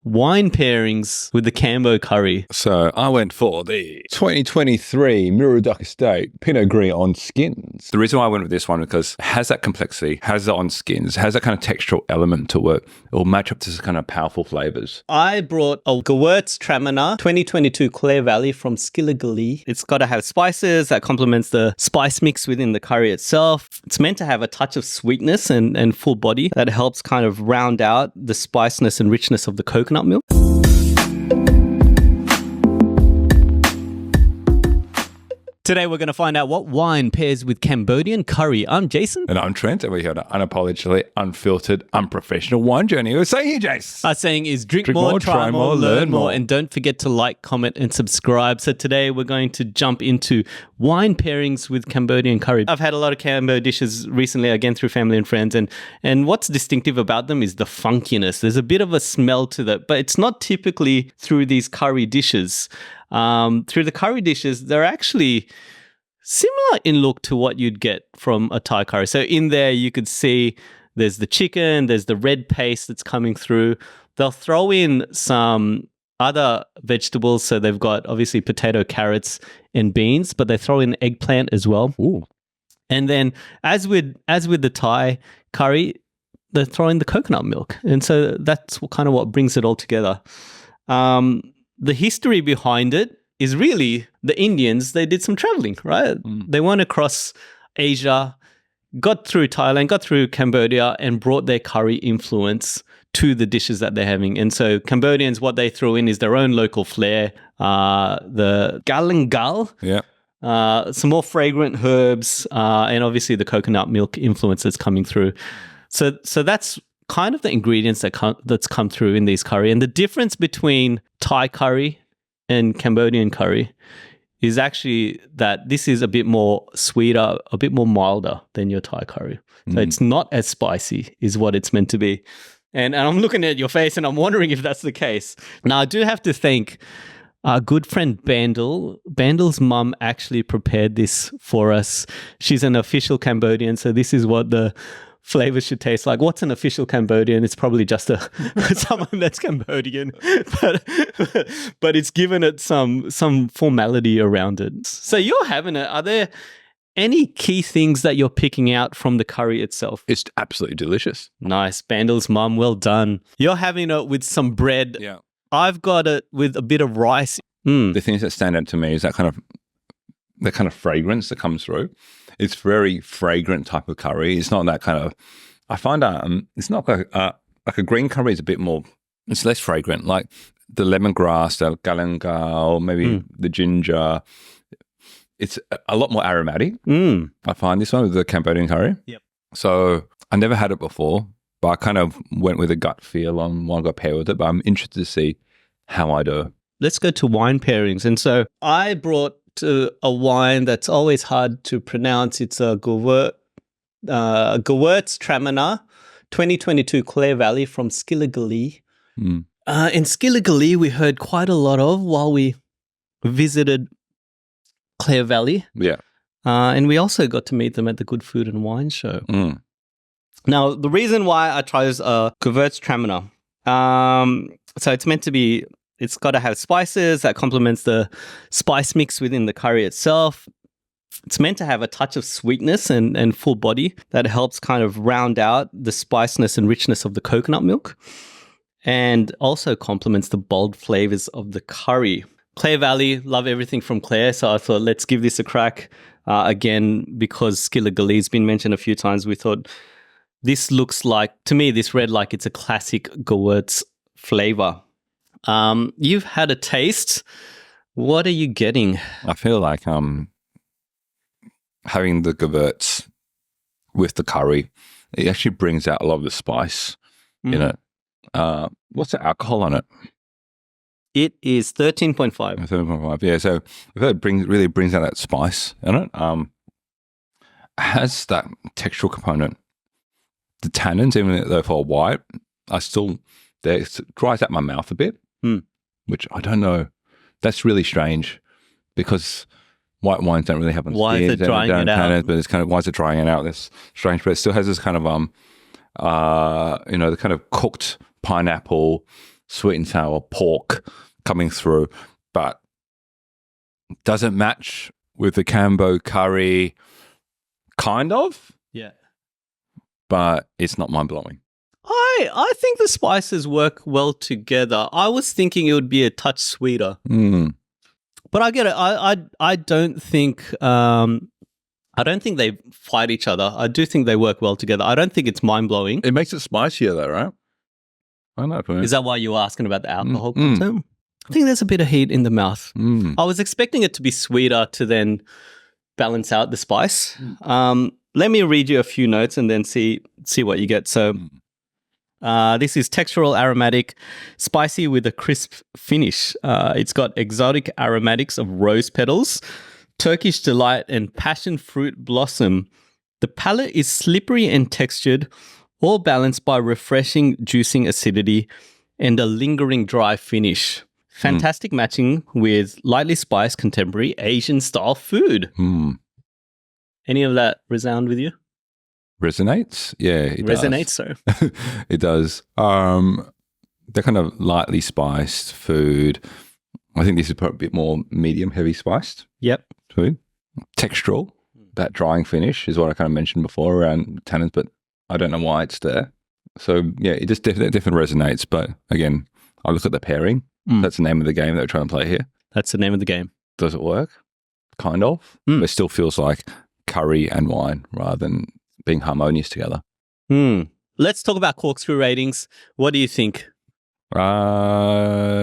wine pairings with the Cambo curry. So I went for the 2023 Moorooduc Estate Pinot Gris on skins. The reason why I went with this one because it has that complexity, has it on skins, has that kind of textural element to it. It will match up to some kind of powerful flavors. I brought a Gewurztraminer 2022 Clare Valley from Skillogalee. It's got to have spices that complements the spice mix within the curry itself. It's meant to have a touch of sweetness and full body that helps kind of round out the spiciness and richness of the coconut milk. Today we're going to find out what wine pairs with Cambodian curry. I'm Jason. And I'm Trent, and we're here on an unapologetically unfiltered, unprofessional wine journey. We're saying here, Jace. Our saying is drink more, try more, learn more. And don't forget to like, comment, and subscribe. So today we're going to jump into wine pairings with Cambodian curry. I've had a lot of Cambo dishes recently, again, through family and friends. And what's distinctive about them is the funkiness. There's a bit of a smell to that, but it's not typically through these curry dishes. Through the curry dishes, they're actually similar in look to what you'd get from a Thai curry. So in there, you could see there's the chicken, there's the red paste that's coming through. They'll throw in some other vegetables. So they've got obviously potato, carrots, and beans, but they throw in eggplant as well. Ooh. And then as with the Thai curry, they throw in the coconut milk. And so that's kind of what brings it all together. The history behind it is really the Indians, they did some traveling, right? They went across Asia, got through Thailand, got through Cambodia, and brought their curry influence to the dishes that they're having. And so Cambodians, what they throw in is their own local flair, the galangal, some more fragrant herbs, and obviously the coconut milk influence that's coming through. So that's kind of the ingredients that's come through in these curry. And the difference between Thai curry and Cambodian curry is actually that this is a bit more sweeter, a bit more milder than your Thai curry. So it's not as spicy is what it's meant to be. And I'm looking at your face and I'm wondering if that's the case. Now, I do have to thank our good friend Bandel. Bandel's mum actually prepared this for us. She's an official Cambodian, so this is what the flavor should taste like. What's an official Cambodian? It's probably just someone that's Cambodian, but it's given it some formality around it. So you're having it. Are there any key things that you're picking out from the curry itself? It's absolutely delicious. Nice. Bandel's mum, well done. You're having it with some bread. Yeah. I've got it with a bit of rice. The things that stand out to me is that kind of fragrance that comes through. It's very fragrant type of curry. It's not that kind of. I find it's not like a green curry is a bit more. It's less fragrant, like the lemongrass, the galangal, maybe the ginger. It's a lot more aromatic. I find this one with the Cambodian curry. Yep. So I never had it before, but I kind of went with a gut feel on what I got paired with it. But I'm interested to see how I do. Let's go to wine pairings. And so I brought a wine that's always hard to pronounce. It's a Gewurztraminer 2022 Clare Valley from Skillogalee. In Skillogalee, we heard quite a lot of while we visited Clare Valley. Yeah. And we also got to meet them at the Good Food and Wine Show. Now, the reason why I chose a Gewurztraminer, so it's meant to be, it's got to have spices that complements the spice mix within the curry itself. It's meant to have a touch of sweetness and full body that helps kind of round out the spiciness and richness of the coconut milk and also complements the bold flavors of the curry. Clare Valley, love everything from Clare, so I thought let's give this a crack. Again, because Skillogalee's been mentioned a few times, we thought this looks like, to me, this read like it's a classic Gewurz flavor. You've had a taste. What are you getting? I feel like having the Gewurz with the curry, it actually brings out a lot of the spice in it. What's the alcohol on it? It is 13.5. 13.5, yeah. So it really brings out that spice in it. It has that textural component. The tannins, even though for white, it dries out my mouth a bit. Which I don't know. That's really strange because white wines don't really have on Why is it drying it out? But it's kind of, why is it drying it out? That's strange, but it still has this kind of, the kind of cooked pineapple, sweet and sour pork coming through, but doesn't match with the Cambo curry, kind of, Yeah. but it's not mind-blowing. I think the spices work well together. I was thinking it would be a touch sweeter, but I get it. I don't think they fight each other. I do think they work well together. I don't think it's mind blowing. It makes it spicier though, right? I know. Is that why you were asking about the alcohol content? I think there's a bit of heat in the mouth. I was expecting it to be sweeter to then balance out the spice. Let me read you a few notes and then see what you get. So this is textural, aromatic, spicy with a crisp finish. It's got exotic aromatics of rose petals, Turkish delight, and passion fruit blossom. The palate is slippery and textured, all balanced by refreshing, juicing acidity and a lingering dry finish. Fantastic matching with lightly spiced contemporary Asian-style food. Any of that resound with you? Resonates? Yeah, it does. Resonates, so. It does. They're kind of lightly spiced food. I think this is probably a bit more medium, heavy spiced. Yep. Food. Textural. That drying finish is what I kind of mentioned before around tannins, but I don't know why it's there. So, yeah, it just definitely resonates. But again, I look at the pairing. That's the name of the game that we're trying to play here. That's the name of the game. Does it work? Kind of. But it still feels like curry and wine rather than being harmonious together. Let's talk about Corkscrew ratings. What do you think? 6 out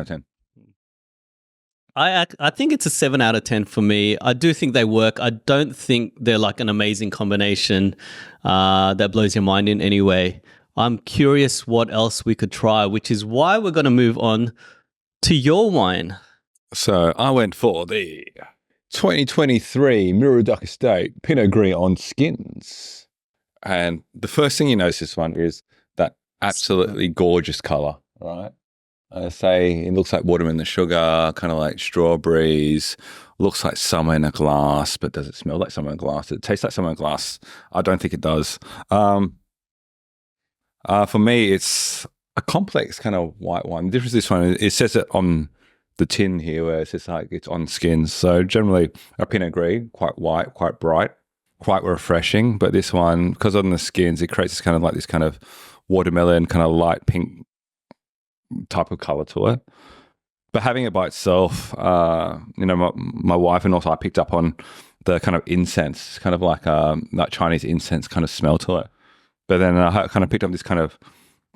of 10. I think it's a 7 out of 10 for me. I do think they work. I don't think they're like an amazing combination that blows your mind in any way. I'm curious what else we could try, which is why we're going to move on to your wine. So I went for the 2023 Moorooduc Estate Pinot Gris on skins. And the first thing you notice this one is that absolutely gorgeous color, right? I say it looks like watermelon sugar, kind of like strawberries, looks like summer in a glass, but does it smell like summer in a glass? Does it taste like summer in a glass? I don't think it does. For me, it's a complex kind of white wine. The difference with this one, it says it on the tin here where it says like it's on skins. So generally a Pinot Gris, quite white, quite bright, quite refreshing. But this one, because on the skins, it creates this kind of like this kind of watermelon, kind of light pink type of color to it. But having it by itself, my wife and also I picked up on the kind of incense, kind of like that Chinese incense kind of smell to it. But then I kind of picked up this kind of,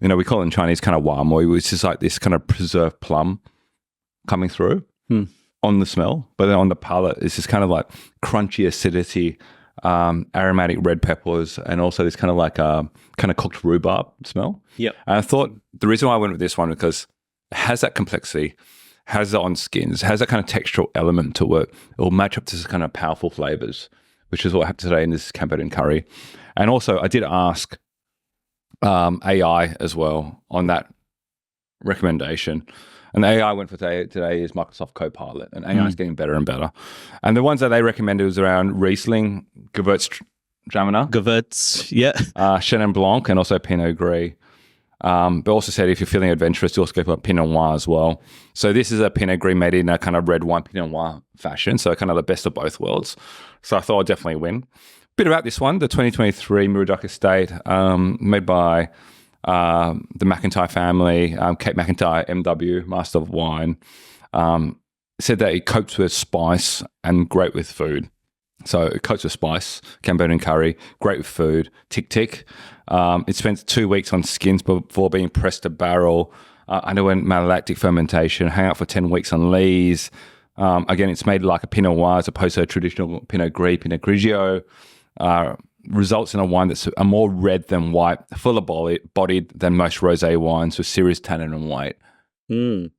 we call it in Chinese kind of wamoi, which is like this kind of preserved plum coming through on the smell. But then on the palate, it's this kind of like crunchy acidity, aromatic red peppers, and also this kind of like kind of cooked rhubarb smell. Yep. And I thought the reason why I went with this one because it has that complexity, has it on skins, has that kind of textural element to it. It will match up to this kind of powerful flavors, which is what happened today in this Cambodian curry. And also, I did ask AI as well on that recommendation. And the AI went for today is Microsoft Copilot, and AI is getting better and better. And the ones that they recommended was around Riesling, Gewurztraminer, Chenin Blanc, and also Pinot Gris. But also said if you're feeling adventurous, you also go for Pinot Noir as well. So this is a Pinot Gris made in a kind of red wine Pinot Noir fashion, so kind of the best of both worlds. So I thought I'd definitely win. Bit about this one, the 2023 Moorooduc Estate, made by the McIntyre family, Kate McIntyre, MW, Master of Wine, said that it copes with spice and great with food. So it coats with spice, Cambodian curry, great with food, tick. It spent 2 weeks on skins before being pressed to barrel, underwent malolactic fermentation, hang out for 10 weeks on lees. Again, it's made like a Pinot Noir as opposed to a traditional Pinot Gris, Pinot Grigio. Results in a wine that's a more red than white, fuller bodied than most rosé wines with serious tannin and weight.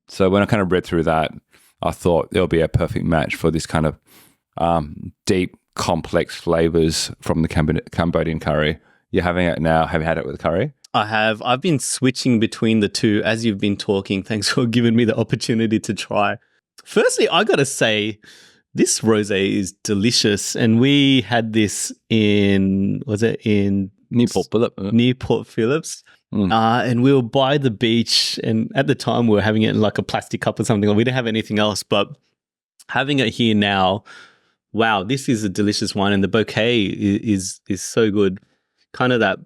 So when I kind of read through that, I thought it'll be a perfect match for this kind of deep, complex flavors from the Cambodian curry. You're having it now. Have you had it with curry? I have. I've been switching between the two as you've been talking. Thanks for giving me the opportunity to try. Firstly, I got to say, this rosé is delicious, and we had this in Newport Phillips. And we were by the beach, and at the time we were having it in like a plastic cup or something. We didn't have anything else, but having it here now, wow, this is a delicious wine, and the bouquet is so good. Kind of that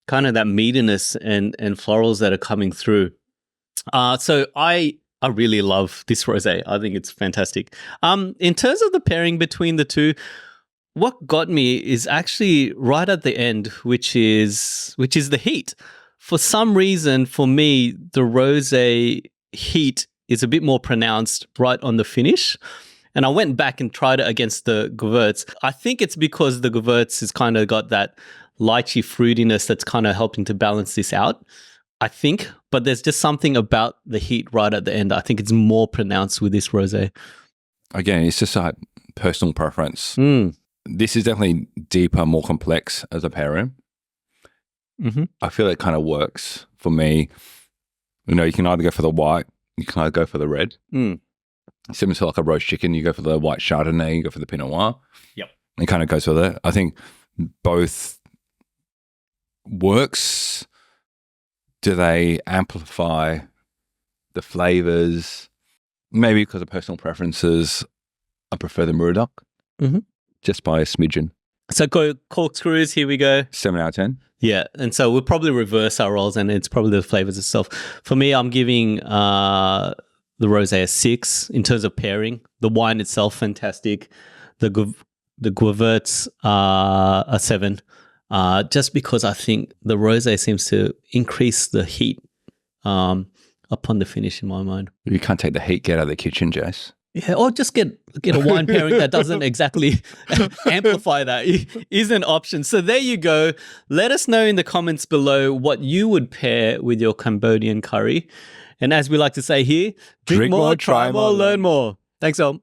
meatiness and florals that are coming through. So I really love this rosé. I think it's fantastic. In terms of the pairing between the two, what got me is actually right at the end, which is the heat. For some reason, for me, the rosé heat is a bit more pronounced right on the finish. And I went back and tried it against the Gewurz. I think it's because the Gewurz has kind of got that lychee fruitiness that's kind of helping to balance this out, I think. But there's just something about the heat right at the end. I think it's more pronounced with this rosé. Again, it's just like personal preference. This is definitely deeper, more complex as a pairing. I feel it kind of works for me. You know, you can either go for the white, you can either go for the red. Similar to like a roast chicken, you go for the white Chardonnay, you go for the Pinot Noir. Yep. It kind of goes with it. I think both works. Do they amplify the flavors? Maybe because of personal preferences, I prefer the Moorooduc just by a smidgen. So corkscrews, here we go. 7 out of 10. Yeah, and so we'll probably reverse our roles, and it's probably the flavors itself. For me, I'm giving the rosé a 6 in terms of pairing. The wine itself, fantastic. The Gewurz a 7. Just because I think the rosé seems to increase the heat upon the finish in my mind. You can't take the heat, get out of the kitchen, Jace. Yeah, or just get a wine pairing that doesn't exactly amplify that is an option. So there you go. Let us know in the comments below what you would pair with your Cambodian curry. And as we like to say here, drink more, try more, learn more. Thanks all.